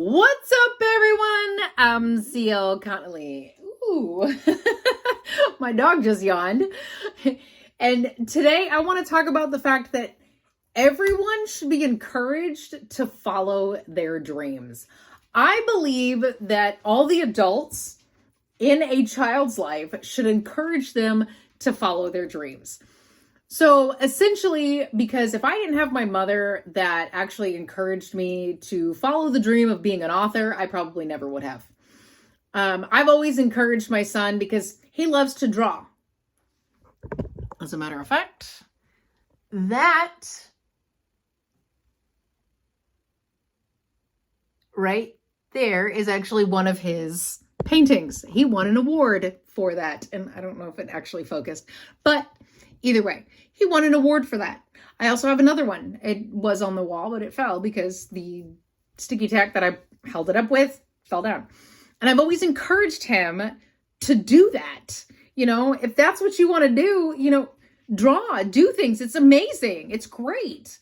What's up, everyone? I'm CL Connolly. Ooh, my dog just yawned. And today I want to talk about the fact that everyone should be encouraged to follow their dreams. I believe that all the adults in a child's life should encourage them to follow their dreams. So essentially, because if I didn't have my mother that actually encouraged me to follow the dream of being an author, I probably never would have. I've always encouraged my son because he loves to draw. As a matter of fact, that right there is actually one of his paintings. He won an award for that. And I don't know if it actually focused, but either way, he won an award for that. I also have another one. It was on the wall, but it fell because the sticky tack that I held it up with fell down. And I've always encouraged him to do that. You know, if that's what you want to do, you know, draw, do things. It's amazing. It's great.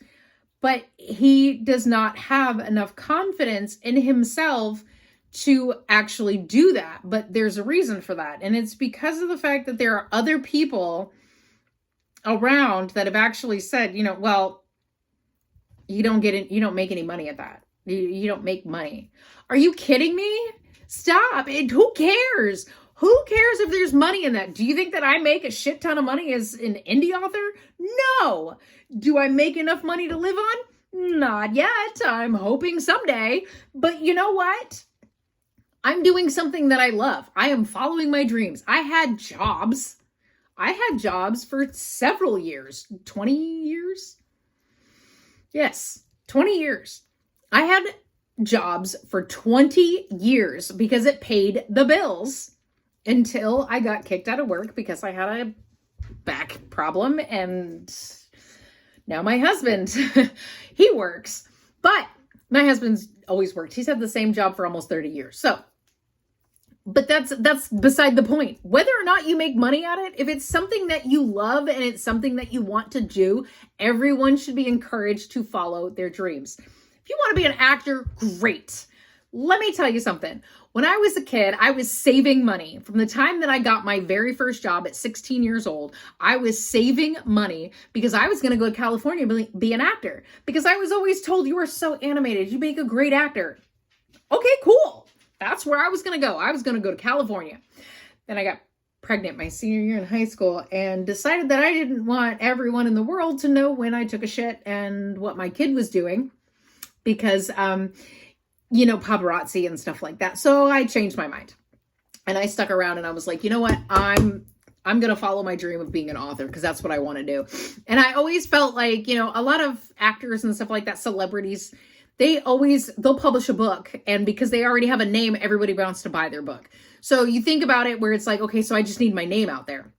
But he does not have enough confidence in himself to actually do that. But there's a reason for that. And it's because of the fact that there are other people around that have actually said, you know, well, you don't make any money at that. You don't make money. Are you kidding me? Stop. Who cares? Who cares if there's money in that? Do you think that I make a shit ton of money as an indie author? No. Do I make enough money to live on? Not yet. I'm hoping someday. But you know what? I'm doing something that I love. I am following my dreams. I had jobs for several years, 20 years. Yes, 20 years. I had jobs for 20 years because it paid the bills until I got kicked out of work because I had a back problem. And now my husband, he works, but my husband's always worked. He's had the same job for almost 30 years. But that's beside the point. Whether or not you make money at it, if it's something that you love and it's something that you want to do, everyone should be encouraged to follow their dreams. If you want to be an actor, great. Let me tell you something. When I was a kid, I was saving money. From the time that I got my very first job at 16 years old, I was saving money because I was going to go to California and be an actor. Because I was always told, you are so animated, you make a great actor. Okay, cool. That's where I was going to go. I was going to go to California. Then I got pregnant my senior year in high school and decided that I didn't want everyone in the world to know when I took a shit and what my kid was doing because, paparazzi and stuff like that. So I changed my mind and I stuck around and I was like, you know what? I'm going to follow my dream of being an author because that's what I want to do. And I always felt like, a lot of actors and stuff like that, celebrities, they'll publish a book, and because they already have a name, everybody wants to buy their book. So you think about it where it's like, okay, so I just need my name out there.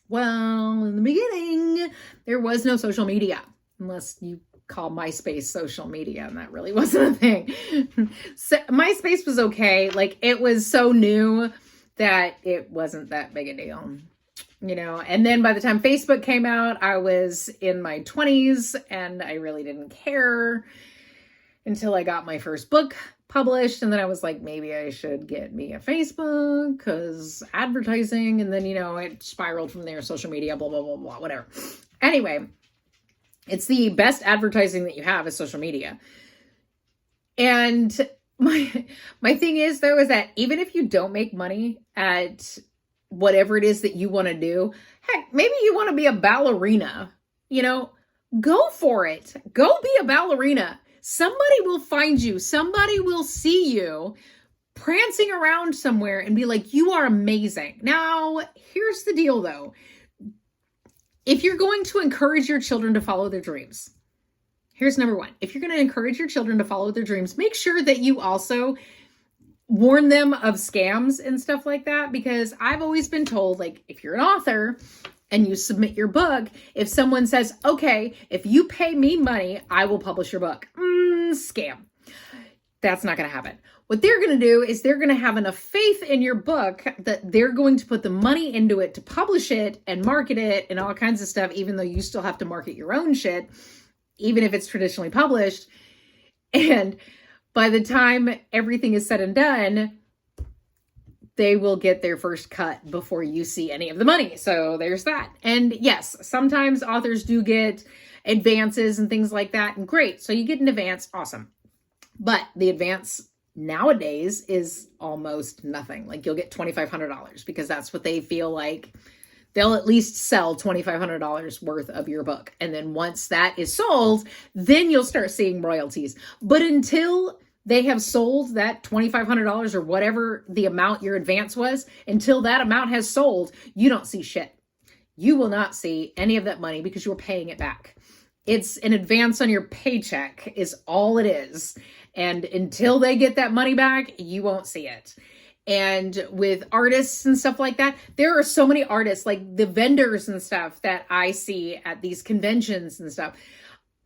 Well, in the beginning, there was no social media, unless you call MySpace social media, and that really wasn't a thing. So MySpace was okay. Like, it was so new that it wasn't that big a deal. And then by the time Facebook came out, I was in my 20s, and I really didn't care until I got my first book published. And then I was like, maybe I should get me a Facebook because advertising. And then, it spiraled from there, social media, blah, blah, blah, blah, whatever. Anyway, it's the best advertising that you have is social media. And my thing is, though, is that even if you don't make money at whatever it is that you want to do, heck, maybe you want to be a ballerina, go for it. Go be a ballerina. Somebody will find you. Somebody will see you prancing around somewhere and be like, you are amazing. Now, here's the deal, though. If you're going to encourage your children to follow their dreams, here's number one. If you're going to encourage your children to follow their dreams, make sure that you also warn them of scams and stuff like that. Because I've always been told, like, if you're an author and you submit your book, if someone says, okay, if you pay me money, I will publish your book. Scam. That's not going to happen. What they're going to do is they're going to have enough faith in your book that they're going to put the money into it to publish it and market it and all kinds of stuff, even though you still have to market your own shit, even if it's traditionally published. And by the time everything is said and done, they will get their first cut before you see any of the money. So there's that. And yes, sometimes authors do get advances and things like that. And great. So you get an advance. Awesome. But the advance nowadays is almost nothing. Like you'll get $2,500 because that's what they feel like. They'll at least sell $2,500 worth of your book. And then once that is sold, then you'll start seeing royalties. But until they have sold that $2,500 or whatever the amount your advance was, until that amount has sold, you don't see shit. You will not see any of that money because you're paying it back. It's an advance on your paycheck is all it is. And until they get that money back, you won't see it. And with artists and stuff like that, there are so many artists, like the vendors and stuff that I see at these conventions and stuff.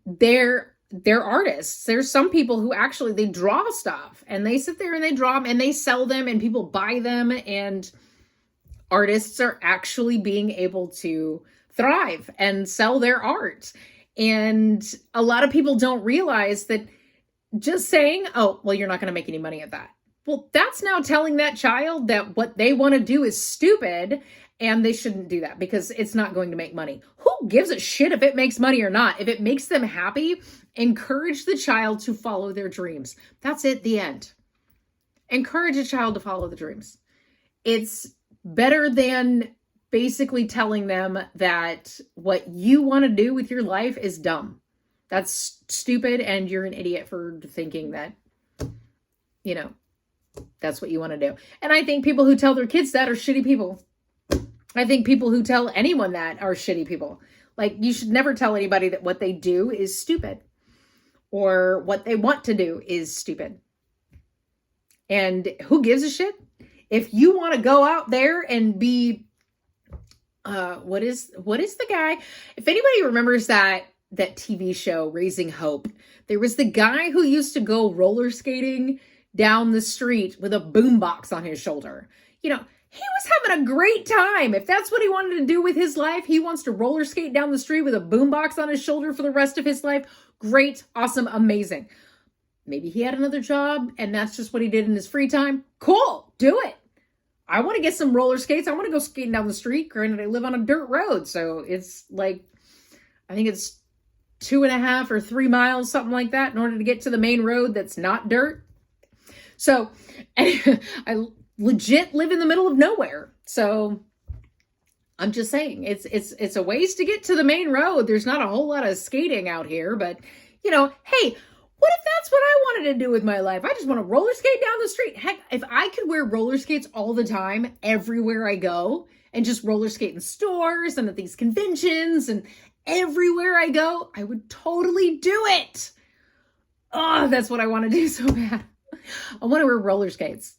They're artists. There's some people who actually, they draw stuff and they sit there and they draw them and they sell them and people buy them. And artists are actually being able to thrive and sell their art. And a lot of people don't realize that just saying, oh, well, you're not going to make any money at that. Well, that's now telling that child that what they want to do is stupid and they shouldn't do that because it's not going to make money. Who gives a shit if it makes money or not? If it makes them happy, encourage the child to follow their dreams. That's it, the end. Encourage a child to follow the dreams. It's better than basically telling them that what you want to do with your life is dumb. That's stupid and you're an idiot for thinking that, you know, that's what you want to do. And I think people who tell their kids that are shitty people. I think people who tell anyone that are shitty people. Like, you should never tell anybody that what they do is stupid or what they want to do is stupid. And who gives a shit? If you want to go out there and be, what is the guy? If anybody remembers that TV show, Raising Hope, there was the guy who used to go roller skating down the street with a boombox on his shoulder. You know, he was having a great time. If that's what he wanted to do with his life, he wants to roller skate down the street with a boombox on his shoulder for the rest of his life. Great, awesome, amazing. Maybe he had another job and that's just what he did in his free time. Cool, do it. I want to get some roller skates. I want to go skating down the street. Granted, I live on a dirt road, so it's like, I think it's 2.5 or 3 miles, something like that, in order to get to the main road that's not dirt. So I legit live in the middle of nowhere. So I'm just saying it's a ways to get to the main road. There's not a whole lot of skating out here, but you know, hey, what if that's what I wanted to do with my life? I just want to roller skate down the street. Heck, if I could wear roller skates all the time, everywhere I go, and just roller skate in stores and at these conventions and everywhere I go, I would totally do it. Oh, that's what I want to do so bad. I want to wear roller skates.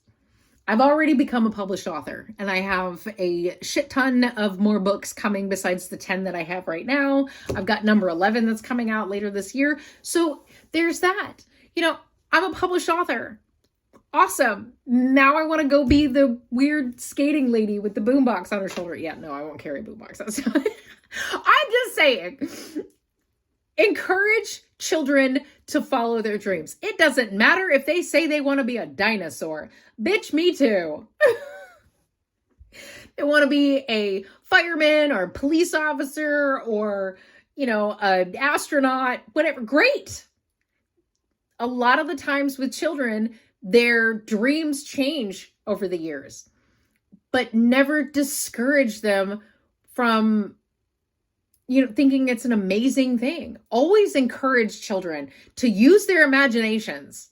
I've already become a published author and I have a shit ton of more books coming besides the 10 that I have right now. I've got number 11 that's coming out later this year. So there's that. You know, I'm a published author. Awesome. Now I want to go be the weird skating lady with the boombox on her shoulder. Yeah, no, I won't carry a boombox. I'm just saying. Encourage children to follow their dreams. It doesn't matter if they say they want to be a dinosaur. Bitch, me too. They want to be a fireman or a police officer or, you know, an astronaut, whatever. Great. A lot of the times with children, their dreams change over the years, but never discourage them from, you know, thinking it's an amazing thing. Always encourage children to use their imaginations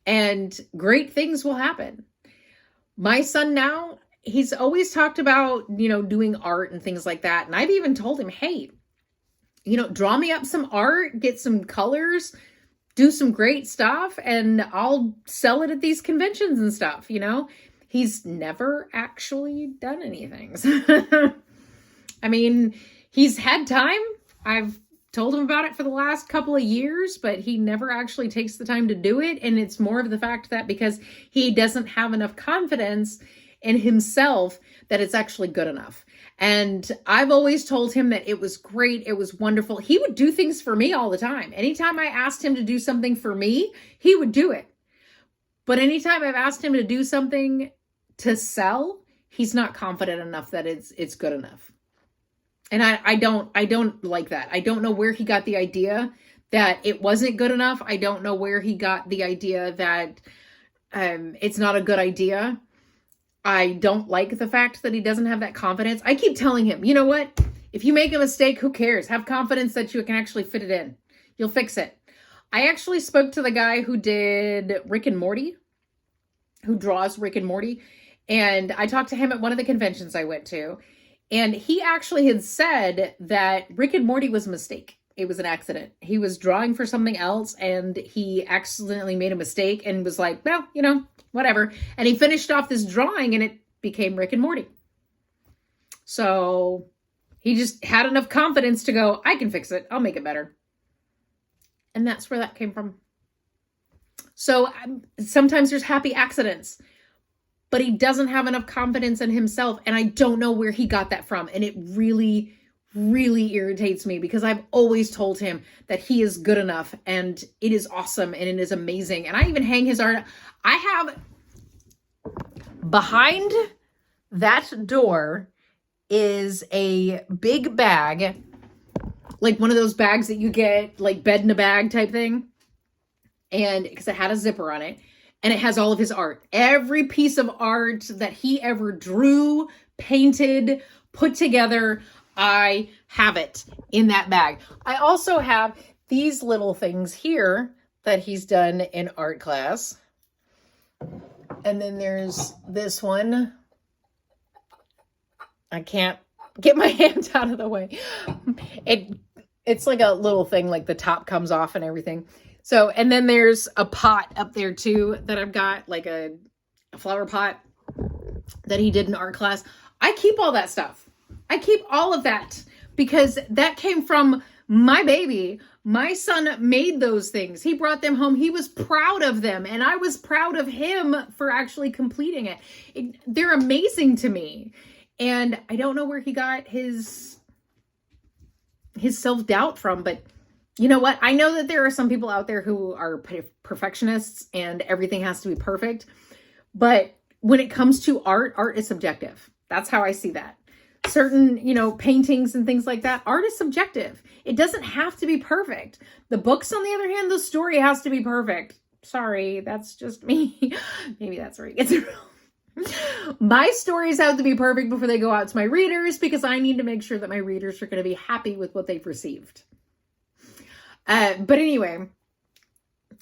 and great things will happen. My son now, he's always talked about, you know, doing art and things like that. And I've even told him, hey, you know, draw me up some art, get some colors, do some great stuff, and I'll sell it at these conventions and stuff, you know. He's never actually done anything. I mean, he's had time. I've told him about it for the last couple of years, but he never actually takes the time to do it. And it's more of the fact that because he doesn't have enough confidence in himself that it's actually good enough. And I've always told him that it was great. It was wonderful. He would do things for me all the time. Anytime I asked him to do something for me, he would do it. But anytime I've asked him to do something to sell, he's not confident enough that it's good enough. And I don't like that. I don't know where he got the idea that it wasn't good enough. I don't know where he got the idea that it's not a good idea. I don't like the fact that he doesn't have that confidence. I keep telling him, you know what? If you make a mistake, who cares? Have confidence that you can actually fit it in. You'll fix it. I actually spoke to the guy who did Rick and Morty, who draws Rick and Morty. And I talked to him at one of the conventions I went to. And he actually had said that Rick and Morty was a mistake. It was an accident. He was drawing for something else and he accidentally made a mistake and was like, well, you know, whatever. And he finished off this drawing and it became Rick and Morty. So he just had enough confidence to go, I can fix it. I'll make it better. And that's where that came from. So sometimes there's happy accidents, but he doesn't have enough confidence in himself. And I don't know where he got that from. And it really, really irritates me because I've always told him that he is good enough and it is awesome and it is amazing. And I even hang his art. I have behind that door is a big bag, like one of those bags that you get like bed in a bag type thing. And because it had a zipper on it and it has all of his art, every piece of art that he ever drew, painted, put together, I have it in that bag. I also have these little things here that he's done in art class. And then there's this one. I can't get my hand out of the way. It's like a little thing, like the top comes off and everything. So, and then there's a pot up there too that I've got, like a flower pot that he did in art class. I keep all that stuff. I keep all of that because that came from my baby. My son made those things. He brought them home. He was proud of them. And I was proud of him for actually completing it. They're amazing to me. And I don't know where he got his self-doubt from, but you know what? I know that there are some people out there who are perfectionists and everything has to be perfect. But when it comes to art, art is subjective. That's how I see that. Certain, paintings and things like that, art is subjective. It doesn't have to be perfect. The books, on the other hand, the story has to be perfect. Sorry, that's just me. Maybe that's where he gets it wrong. My stories have to be perfect before they go out to my readers because I need to make sure that my readers are going to be happy with what they've received. But anyway,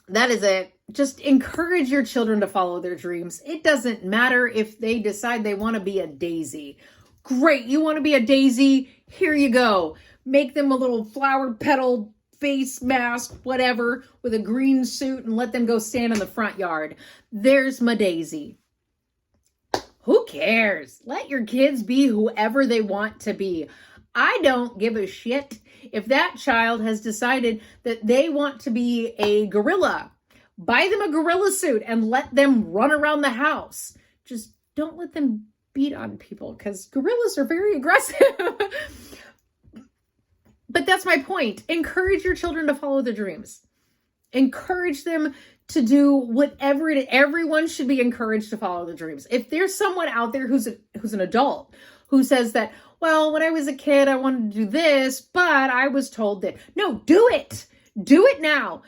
that is it. Just encourage your children to follow their dreams. It doesn't matter if they decide they want to be a daisy. Great, you want to be a daisy? Here you go. Make them a little flower petal face mask, whatever, with a green suit and let them go stand in the front yard. There's my daisy. Who cares? Let your kids be whoever they want to be. I don't give a shit if that child has decided that they want to be a gorilla. Buy them a gorilla suit and let them run around the house. Just don't let them beat on people because gorillas are very aggressive. But that's my point. Encourage your children to follow their dreams. Encourage them to do whatever it is. Everyone should be encouraged to follow their dreams. If there's someone out there who's an adult who says that, well, when I was a kid, I wanted to do this, but I was told that. No, do it. Do it now.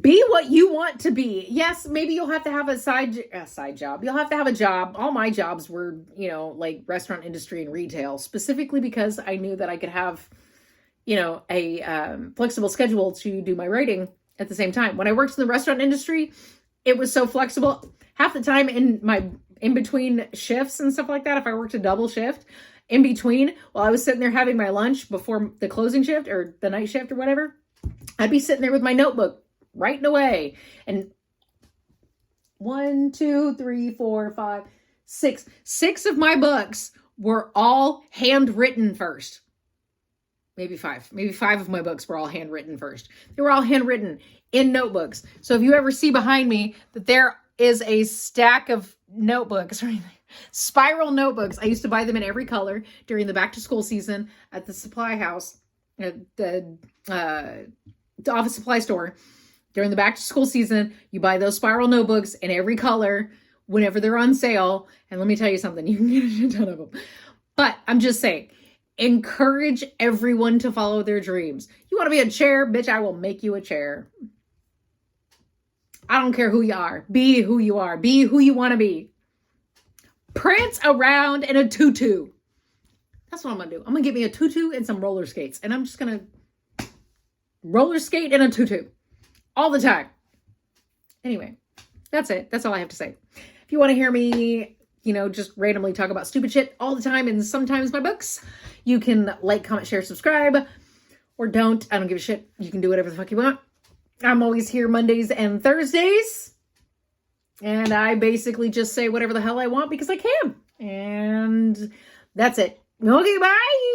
Be what you want to be. Yes, maybe you'll have to have a side job. You'll have to have a job. All my jobs were, like restaurant industry and retail, specifically because I knew that I could have, a flexible schedule to do my writing at the same time. When I worked in the restaurant industry, it was so flexible. Half the time in between shifts and stuff like that, if I worked a double shift, in between, while I was sitting there having my lunch before the closing shift or the night shift or whatever, I'd be sitting there with my notebook writing away. And 1, 2, 3, 4, 5, 6. 6 of my books were all handwritten first. Maybe 5. Maybe 5 of my books were all handwritten first. They were all handwritten in notebooks. So if you ever see behind me that there is a stack of notebooks or anything, spiral notebooks. I used to buy them in every color during the back to school season at the supply house, the office supply store. During the back to school season, you buy those spiral notebooks in every color whenever they're on sale. And let me tell you something, you can get a ton of them. But I'm just saying, encourage everyone to follow their dreams. You want to be a chair? Bitch, I will make you a chair. I don't care who you are. Be who you are. Be who you want to be. Prance around in a tutu. That's what I'm going to do. I'm going to get me a tutu and some roller skates. And I'm just going to roller skate in a tutu all the time. Anyway, that's it. That's all I have to say. If you want to hear me, just randomly talk about stupid shit all the time and sometimes my books, you can like, comment, share, subscribe, or don't. I don't give a shit. You can do whatever the fuck you want. I'm always here Mondays and Thursdays. And I basically just say whatever the hell I want because I can. And that's it. Okay, bye.